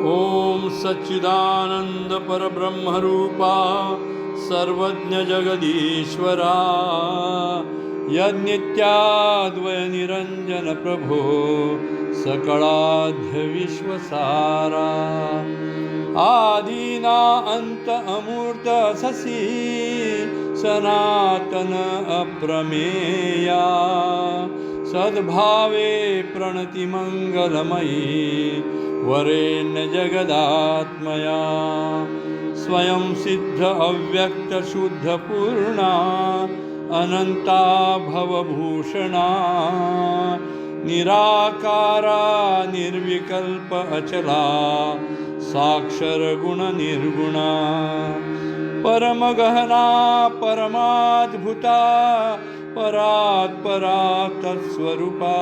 ओम सच्चिदानंद परब्रह्मरूपा सर्वज्ञ जगदीश्वरा यज्ञित्याद्वय निरंजन प्रभो सकळाध्य विश्वसारा आदिना अंत अमूर्त ससी सनातन अप्रमेया सद्भावे प्रणति मंगलमयी वरेण्य जगदात्मया स्वयं सिद्ध अव्यक्त शुद्ध पूर्णा अनंता भवभूषणा निराकारा निर्विकल्प अचला साक्षर गुण निर्गुणा परमगहना परमाद्भुता परात् परा तत्स्वरूपा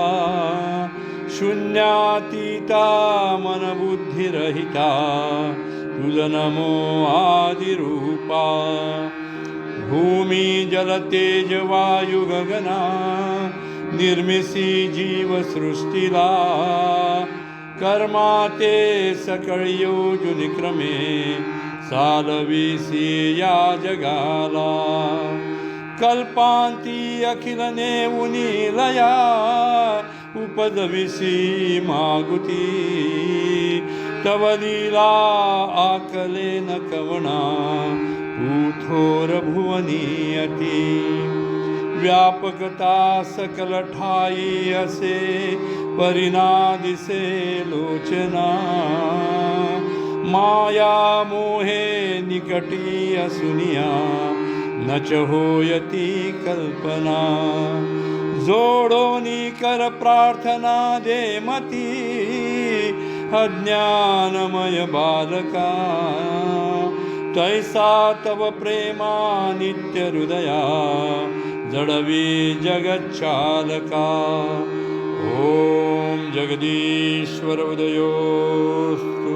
शून्यातीता मनबुद्धिरहिता तुझ नमो आदिरूपा भूमी जल तेज वायु गगना निर्मिसी जीव सृष्टीला कर्मा ते सकळ योजुनी क्रमे चालविसी या जगाला कल्पांती अखिल नेऊनी लया उपदविसी मागुती तव लीला आकले न कवना तू थोर भुवनी अति व्यापकता सकल ठाई असे परिनादिसे लोचना माया मोहे निकटी असुनिया नच होयती कल्पना जोडोनी कर प्रार्थना दे मती अज्ञानमय बालका तैसा तव प्रेमा नित्य हृदया जडवी जगच्चालका ओम जगदीश्वर उदयोस्तु।